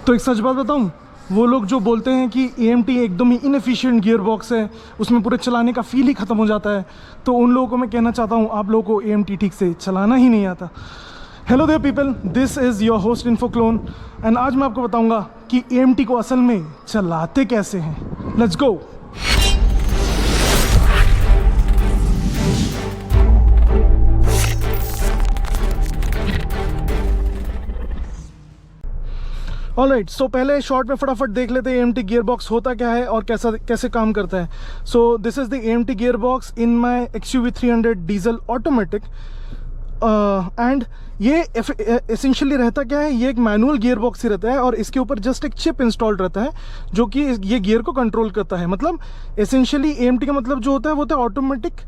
तो एक सच बात बताऊं, वो लोग जो बोलते हैं कि AMT एकदम ही इनएफिशिएंट गियर बॉक्स है, उसमें पूरे चलाने का फील ही ख़त्म हो जाता है, तो उन लोगों को मैं कहना चाहता हूँ आप लोगों को AMT ठीक से चलाना ही नहीं आता। Hello there people, this is your host Infoclone and आज मैं आपको बताऊँगा कि AMT को असल में चलाते कैसे हैं। Let's go. ऑलराइट, सो पहले शॉर्ट में फटाफट देख लेते हैं AMT गियर बॉक्स होता क्या है और कैसे काम करता है। So this is the AMT gear box in my XUV 300 diesel automatic and ये एसेंशियली रहता क्या है, ये एक मैनुअल गियर बॉक्स ही रहता है और इसके ऊपर जस्ट एक चिप इंस्टॉल्ड रहता है जो कि ये गियर को कंट्रोल करता है। मतलब एसेंशियली AMT का मतलब जो होता है वो होता है ऑटोमेटिक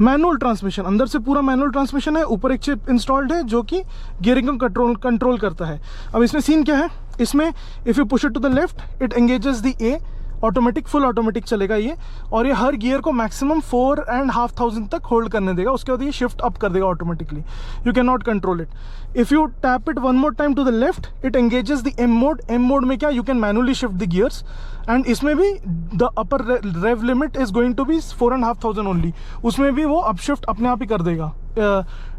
मैनुअल ट्रांसमिशन। अंदर से पूरा मैनुअल ट्रांसमिशन है, ऊपर एक चिप इंस्टॉल्ड है जो कि गियरिंग को कंट्रोल करता है। अब इसमें सीन क्या है, इसमें if you push it to the left it engages the A, automatic full automatic चलेगा ये, और ये हर गियर को मैक्सिमम 4,500 तक होल्ड करने देगा। उसके बाद ये शिफ्ट अप कर देगा automatically, you can not control it. If you tap it one more time to the left it engages the M mode. M mode में क्या, you can manually shift the gears and इसमें भी the upper rev limit is going to be 4,500 only. उसमें भी वो up shift अपने आप ही कर देगा।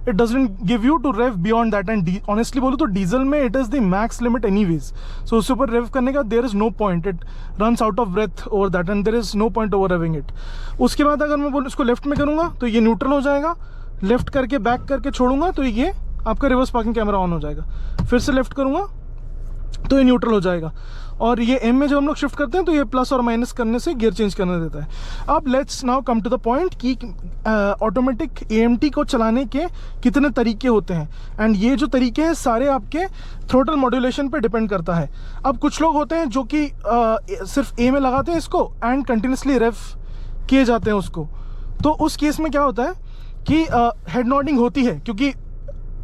It doesn't give you to rev beyond that and honestly बोलो तो डीजल में it is the max limit anyways. So उसके ऊपर रेव करने का there is no point, it runs out of breath over that and there is no point over revving it. उसके बाद अगर मैं बोलूँ इसको लेफ्ट में करूँगा तो ये न्यूट्रल हो जाएगा, लेफ्ट करके बैक करके छोड़ूंगा तो ये आपका रिवर्स पार्किंग कैमरा ऑन हो जाएगा, फिर से लेफ्ट करूँगा तो ये न्यूट्रल हो जाएगा। और ये M में जब हम लोग शिफ्ट करते हैं तो ये प्लस और माइनस करने से गियर चेंज करने देता है। अब let's now come to the point कि ऑटोमेटिक AMT को चलाने के कितने तरीके होते हैं एंड ये जो तरीके हैं सारे आपके थ्रोटल मॉड्यूलेशन पे डिपेंड करता है। अब कुछ लोग होते हैं जो कि सिर्फ A में लगाते हैं इसको एंड कंटिन्यूसली रेव किए जाते हैं उसको, तो उस केस में क्या होता है कि हेड नॉडिंग होती है, क्योंकि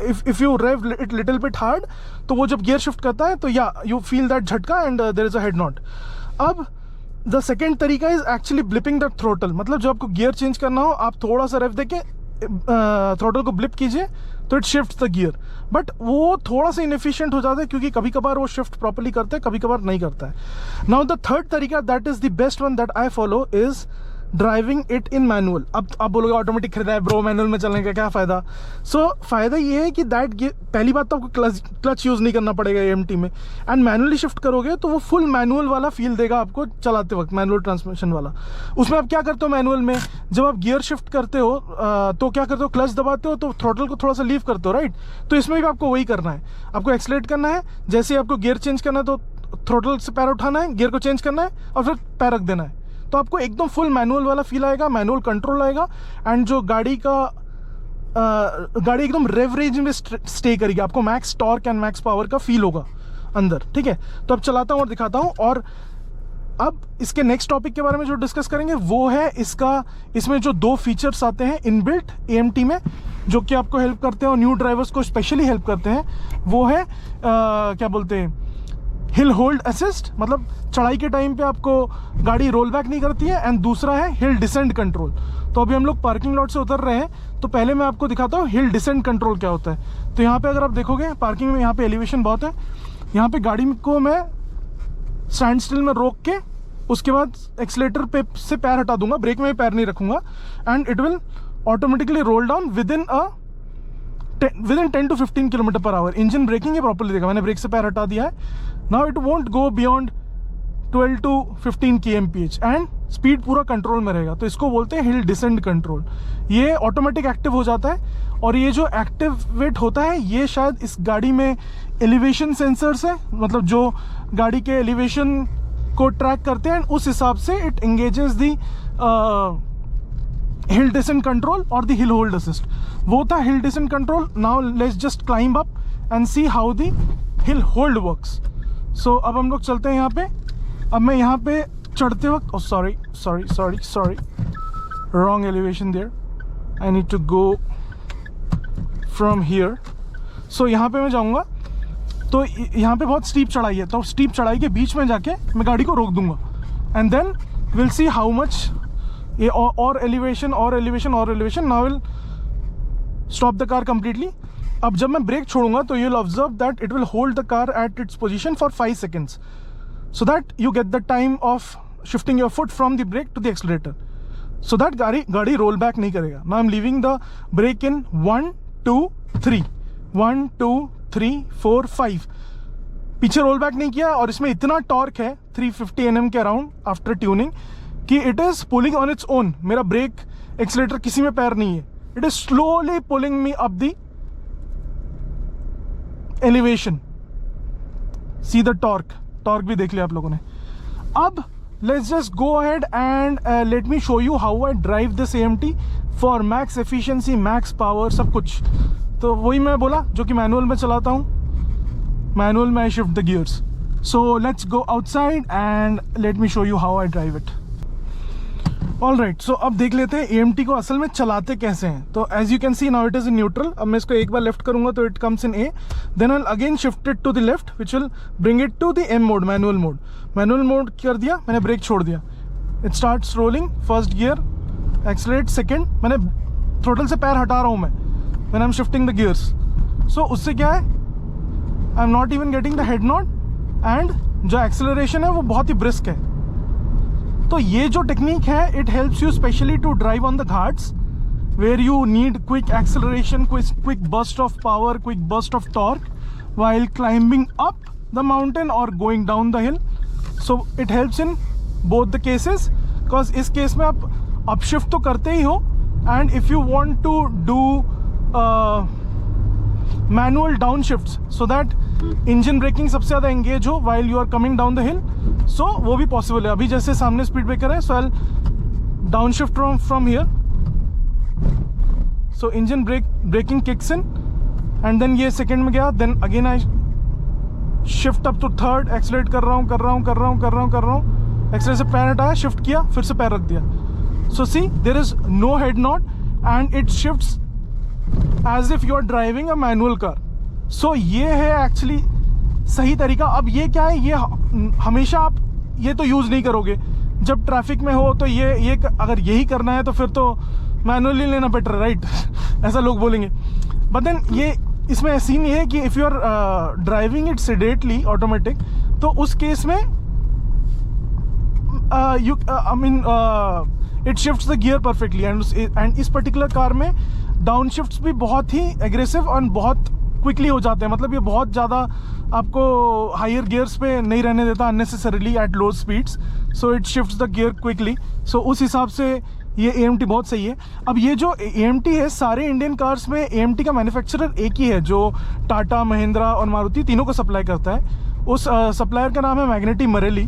if you rev it little bit hard तो वो जब गियर शिफ्ट करता है तो या यू फील दैट झटका and there is a head nod. अब द सेकेंड तरीका is actually blipping that throttle, मतलब जब आपको गियर चेंज करना हो आप थोड़ा सा रेव देके थ्रोटल को ब्लिप कीजिए तो it shift the gear, but वो थोड़ा सा इनएफिशिएंट हो जाता है क्योंकि कभी कभार वो शिफ्ट प्रॉपर्ली करता है, कभी कभार नहीं करता है। नाउ द थर्ड तरीका that is the best one that I follow is driving it in manual. अब आप बोलोगे ऑटोमेटिक खरीदा है ब्रो, मैनुअल में चलने का क्या फ़ायदा। सो फ़ायदा ये है कि पहली बात तो आपको क्लच यूज़ नहीं करना पड़ेगा AMT में, एंड मैनुअली शिफ्ट करोगे तो वो फुल मैनुअल वाला फील देगा आपको चलाते वक्त, मैनुअल ट्रांसमिशन वाला। उसमें आप क्या करते हो मैनुअल में, जब आप गियर शिफ्ट करते हो तो क्या करते हो, क्लच दबाते हो तो थ्रोटल को थोड़ा सा लीव करते हो, राइट। तो इसमें भी आपको वही करना है, आपको एक्सलेट करना है, जैसे ही आपको गियर चेंज करना है तो थ्रोटल से पैर उठाना है, गियर को चेंज करना है और फिर पैर रख देना है, तो आपको एकदम फुल मैनुअल वाला फील आएगा, मैनुअल कंट्रोल आएगा एंड जो गाड़ी एकदम रेव रेंज में स्टे करेगी, आपको max torque and max power का फील होगा अंदर, ठीक है। तो अब चलाता हूँ और दिखाता हूँ। और अब इसके नेक्स्ट टॉपिक के बारे में जो डिस्कस करेंगे वो है इसमें जो दो फीचर्स आते हैं इनबिल्ट AMT में जो कि आपको हेल्प करते हैं और न्यू ड्राइवर्स को स्पेशली हेल्प करते हैं, वो है क्या बोलते हैं, हिल होल्ड असिस्ट, मतलब चढ़ाई के टाइम पे आपको गाड़ी रोल बैक नहीं करती है, एंड दूसरा है हिल डिसेंट कंट्रोल। तो अभी हम लोग पार्किंग लॉट से उतर रहे हैं तो पहले मैं आपको दिखाता हूँ हिल डिसेंट कंट्रोल क्या होता है। तो यहाँ पे अगर आप देखोगे पार्किंग में यहाँ पे एलिवेशन बहुत है, यहाँ पे गाड़ी को मैं स्टैंड स्टिल में रोक के उसके बाद एक्सीलेटर पे से पैर हटा दूंगा, ब्रेक में भी पैर नहीं रखूंगा and it will automatically roll down within 10 to 15 kilometre per hour. Engine braking ये प्रॉपर्ली देगा, मैंने ब्रेक से पैर हटा दिया है। Now it won't go beyond 12 to 15 kmph and speed पूरा कंट्रोल में रहेगा, तो इसको बोलते हैं हिल डिसेंट कंट्रोल। ये ऑटोमेटिक एक्टिव हो जाता है और ये जो एक्टिवेट होता है ये शायद इस गाड़ी में एलिवेशन सेंसर्स है, मतलब जो गाड़ी के एलिवेशन को ट्रैक करते हैं उस हिसाब से it engages the hill descent control और द हिल होल्ड असिस्ट। वो था hill descent control. Now let's just climb up and see how the hill hold works. So अब हम लोग चलते हैं यहाँ पे। अब मैं यहाँ पे चढ़ते वक्त sorry wrong elevation there, I need to go from here. So यहाँ पे मैं जाऊँगा तो यहाँ पे बहुत स्टीप चढ़ाई है, तो स्टीप चढ़ाई के बीच में जाके मैं गाड़ी को रोक दूंगा and then will see how much ये और elevation now will stop the car completely. अब जब मैं ब्रेक छोड़ूंगा तो you will observe that it will hold the car at its position for 5 seconds so that you get the time of shifting your foot from the brake to the accelerator, so that गाड़ी roll back नहीं करेगा. Now I'm leaving the brake in 1 2 3 1 2 3 4 5. पीछे roll back नहीं किया और इसमें इतना torque है 350 Nm के अराउंड आफ्टर ट्यूनिंग कि it is pulling on its own. मेरा ब्रेक एक्सीलेटर किसी में पैर नहीं है. It is slowly pulling me up the elevation. See the torque भी देख लिया आप लोगों ने. अब let's just go ahead and let me show you how I drive this AMT for max efficiency, max power, सब कुछ. तो वही मैं बोला जो कि मैनुअल में चलाता हूँ. मैनुअल में I shift the gears. So let's go outside and let me show you how I drive it. All right, so अब देख लेते हैं AMT को असल में चलाते कैसे हैं. तो as you can see now it is in neutral. अब मैं इसको एक बार लेफ्ट करूंगा तो it comes in A, then I again shift it to the left which will bring it to the M mode, manual mode. Manual mode कर दिया मैंने, ब्रेक छोड़ दिया, it starts rolling. First gear, accelerate second. मैंने throttle से पैर हटा रहा हूँ मैं when I am shifting the gears. So उससे क्या है, I am not even getting the head nod and जो एक्सेलरेशन है वो बहुत ही ब्रिस्क है. तो ये जो टेक्निक है it helps you specially to drive on the ghats where you need quick acceleration, quick burst of power, quick burst of torque while climbing up the mountain or going down the hill. So it helps in both the cases because इस case में आप upshift तो करते ही हो and if you want to do manual downshifts so that engine braking सबसे ज़्यादा engage हो while you are coming down the hill, so वो भी possible है. अभी जैसे सामने स्पीड ब्रेकर है, so I'll downshift from here. So engine braking kicks in and then ये सेकेंड में गया, then again I shift up to third, accelerate कर रहा हूँ, एक्सीलरेट से पैर हटाया, शिफ्ट किया, फिर से पैर रख दिया. So see, there is no head nod and it shifts as if you are driving a manual car. So ये है एक्चुअली सही तरीका. अब ये क्या है, ये हमेशा आप ये तो यूज़ नहीं करोगे. जब ट्रैफिक में हो तो ये अगर यही करना है तो फिर तो मैनुअली लेना बेटर, राइट? ऐसा लोग बोलेंगे. बट देन ये इसमें सीन ये है कि if you are driving it sedately automatic, तो उस केस में it shifts the gear perfectly. And इस पर्टिकुलर कार में डाउन शिफ्ट्स भी बहुत ही एग्रेसिव और बहुत क्विकली हो जाते हैं. मतलब ये बहुत ज़्यादा आपको हायर गियर्स पे नहीं रहने देता unnecessarily at low speeds. So it shifts the gear quickly. So उस हिसाब से ये AMT बहुत सही है. अब ये जो AMT है, सारे इंडियन कार्स में AMT का मैन्युफैक्चरर एक ही है जो टाटा, महिंद्रा और मारुति तीनों को सप्लाई करता है. उस सप्लायर का नाम है मैग्नेटी मरेली.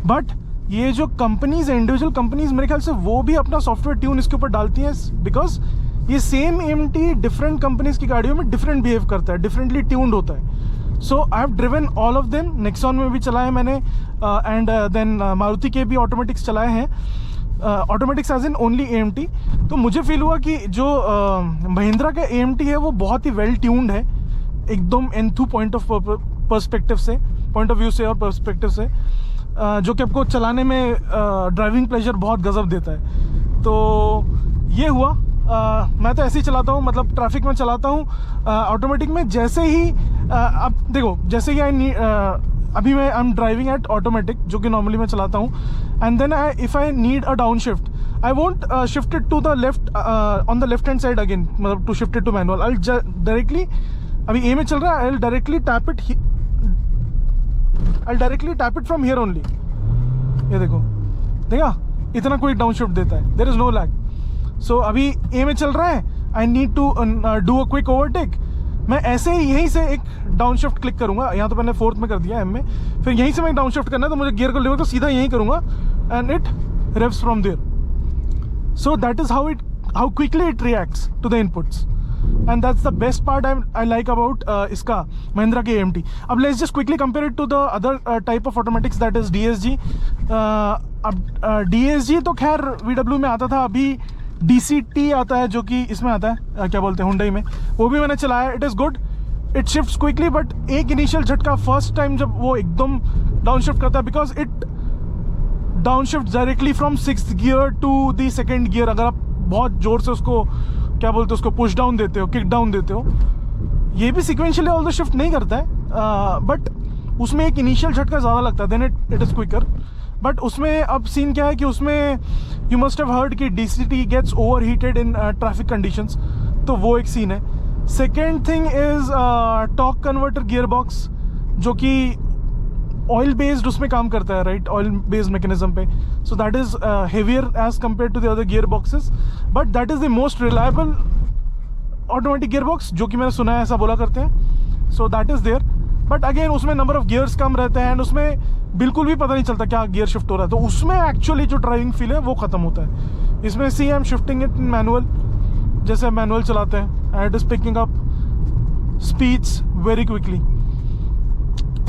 बट ये जो कंपनीज, इंडिविजुअल कंपनीज, मेरे ख्याल से वो भी अपना सॉफ्टवेयर ट्यून इसके ऊपर डालती हैं, बिकॉज ये सेम AMT डिफरेंट कंपनीज की गाड़ियों में डिफरेंट बिहेव करता है, डिफरेंटली ट्यून्ड होता है. So I have driven all of them. Nexon में भी चलाए हैं मैंने एंड देन मारुति के भी ऑटोमेटिक्स चलाए हैं. Automatics as in only AMT. तो मुझे फील हुआ कि जो महिंद्रा का AMT है वो बहुत ही वेल ट्यून्ड है, एकदम एंथू पॉइंट ऑफ पर्सपेक्टिव से, पॉइंट ऑफ व्यू से और पर्सपेक्टिव से, जो कि आपको चलाने में ड्राइविंग प्लेजर बहुत गजब देता है. तो ये हुआ. मैं तो ऐसे ही चलाता हूँ, मतलब ट्रैफिक में चलाता हूँ ऑटोमेटिक में. जैसे ही अब देखो, जैसे ही अभी मैं I am driving at automatic, जो कि नॉर्मली मैं चलाता हूँ, and then if I need a down shift, I won't shift it to the left on the left hand side again, मतलब to shift it to manual. I directly, अभी A में चल रहा है, I directly tap it from here only. ये देखा इतना कोई डाउन शिफ्ट देता है, देयर इज नो लैग. सो अभी A में चल रहा है, I need to do a quick overtake. मैं ऐसे ही यहीं से एक डाउन शिफ्ट क्लिक करूंगा. यहाँ तो मैंने 4th में कर दिया M में, फिर यहीं से मैं डाउन शिफ्ट करना है तो मुझे गियर को लेवर तो सीधा यहीं करूंगा and it revs from there. So that is how quickly it reacts to the inputs and that's the best part I like about इसका महिंद्रा के AMT. अब let's just quickly compare it to the other type of automatics, that is DSG. अब DSG तो खैर VW में आता था, अभी DCT आता है जो कि इसमें आता है, क्या बोलते हैं, हुंडई में. वो भी मैंने चलाया. It is good, it shifts quickly. But एक इनिशियल झटका फर्स्ट टाइम जब वो एकदम डाउन शिफ्ट करता है, because it down shift directly from 6th gear to the 2nd gear. अगर आप बहुत जोर से उसको, क्या बोलते हैं, उसको पुश डाउन देते हो, किक डाउन देते हो, ये भी सिक्वेंशियली ऑल द शिफ्ट नहीं करता है, बट उसमें एक इनिशियल झटका ज़्यादा लगता है, then it is quicker. But उसमें अब सीन क्या है कि उसमें यू मस्ट हैव हर्ड कि DCT gets over heated in traffic conditions, तो वो एक सीन है। Second thing is torque converter gear box, जो कि ऑयल बेस्ड उसमें काम करता है, राइट, ऑयल बेस्ड मैकेनिज्म पे। So that is heavier as compared to the other gear boxes, but that is the most reliable automatic gear box, जो कि मैंने सुना है, ऐसा बोला करते हैं। So that is there, but again उसमें नंबर ऑफ गियर्स कम रहते हैं एंड उसमें बिल्कुल भी पता नहीं चलता क्या गियर शिफ्ट हो रहा है, तो उसमें एक्चुअली जो ड्राइविंग फील है वो ख़त्म होता है। इसमें see I am shifting it in manual, जैसे मैनुअल चलाते हैं, and it is picking up speeds very quickly.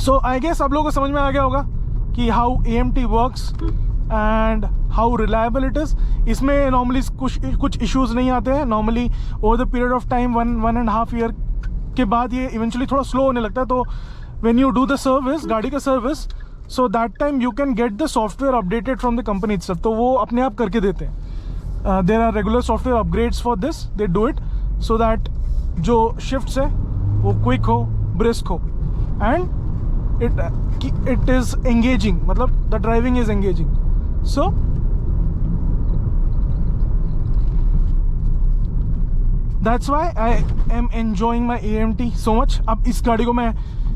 So I guess आप लोगों को समझ में आ गया होगा कि how AMT works and how reliable it is. इसमें नॉर्मली कुछ इश्यूज़ नहीं आते हैं। Normally over the period of time 1.5 year के बाद ये इवेंचुअली थोड़ा स्लो होने लगता है। तो when you do the service, गाड़ी का service, so that time you can get the software updated from the company itself, तो वो अपने आप करके देते हैं। There are regular software upgrades for this, they do it so that जो शिफ्ट्स है वो क्विक हो, ब्रिस्क हो, एंड it is engaging, मतलब the driving is engaging. So that's why I am enjoying my AMT so much. अब इस गाड़ी को मैं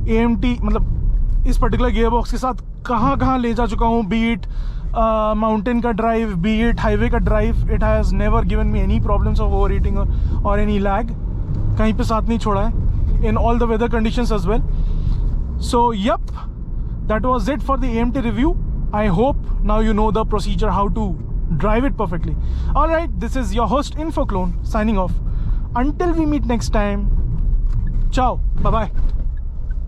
AMT मतलब इस पर्टिकुलर गियर बॉक्स के साथ कहाँ कहाँ ले जा चुका हूँ, be it माउंटेन का ड्राइव, be it हाईवे का drive, it has never given me any problems of overheating or any lag. कहीं पे साथ नहीं छोड़ा है, in all the weather conditions as well. So yep, that was it for the AMT review. I hope now you know the procedure, how to drive it perfectly. Alright, this is your host InfoClone signing off. Until we meet next time, ciao, bye bye.